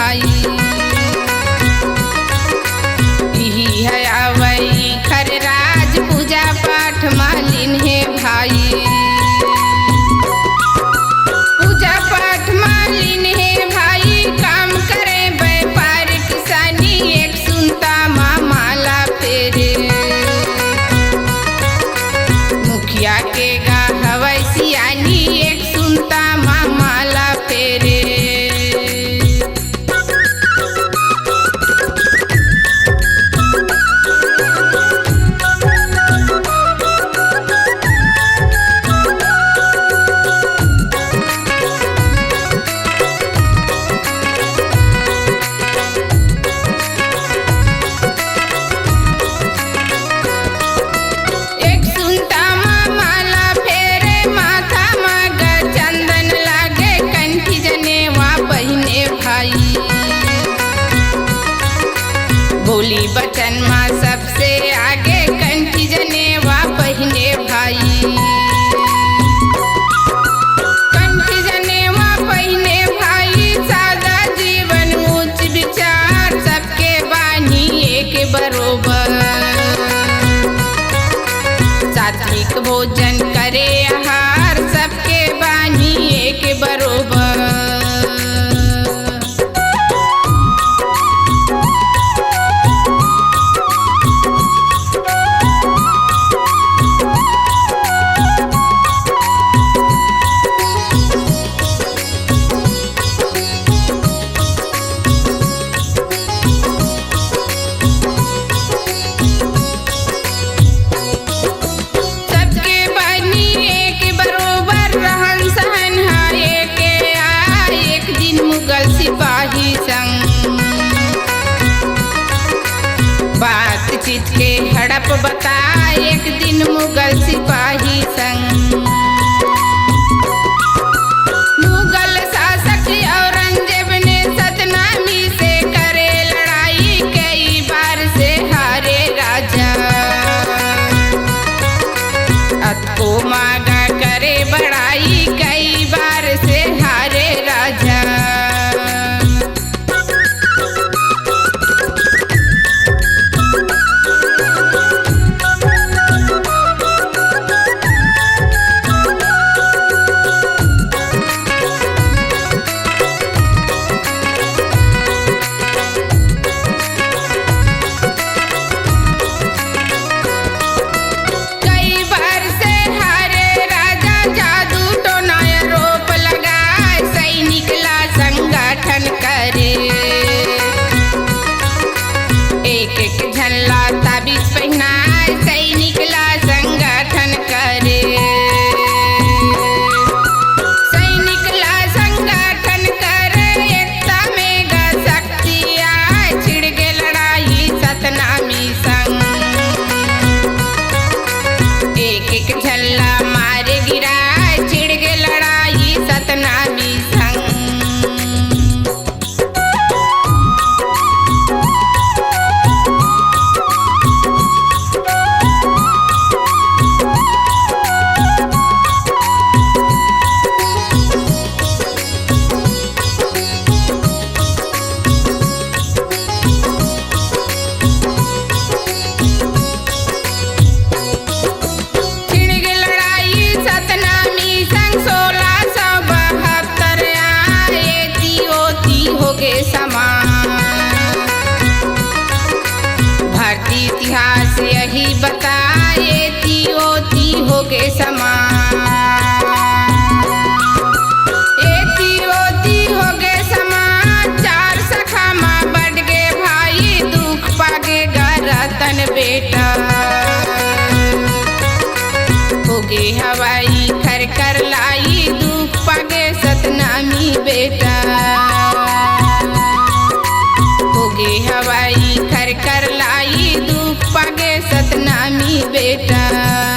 भाई। यही है आवई खर राज पूजा पाठ मालिन है भाई। पूजा पाठ मालिन है भाई, काम करे व्यापार किसानी, एक सुनता माला फेरे। मुखिया के गा हवै सियानी, एक सुनता माला फेरे। बोली बचन माँ सबसे आगे कंठी जनेवा पहिने भाई। कंठी जनेवा पहिने भाई, सादा जीवन उच्च विचार, सबके बानी एक बरोबर। सात्विक भोजन करे आहार, सबके बानी एक बरोबर। सिपाही संग बातचीत के हड़प बता, एक दिन मुगल सिपाही संग। मुगल शासक औरंगजेब ने सतनामी से करे लड़ाई, कई बार से हारे राजा। अतको मांगा करे बड़ाई, कई बार से हारे राजा। एक एक झल्ला ताबीज पहनाए, सैनिक ला संगठन करे। सैनिक ला संगठन करे, एकता में गा शक्ति आए, छिड़ गे लड़ाई सतनामी संग। एक एक झल्ला मारे गिराए, छिड़ गे लड़ाई सतनामी संग। भारतीय इतिहास यही बताए, तियोती हो गए समान। तियोती हो गए समान, चार सखा माँ बढ़ गए भाई, दुख पागे गा रतन बेटा। हो गए हवाई खर कर लाई, दुख पागे सतनामी बेटा। हवाई खर कर लाई, दुख पागे सतनामी बेटा।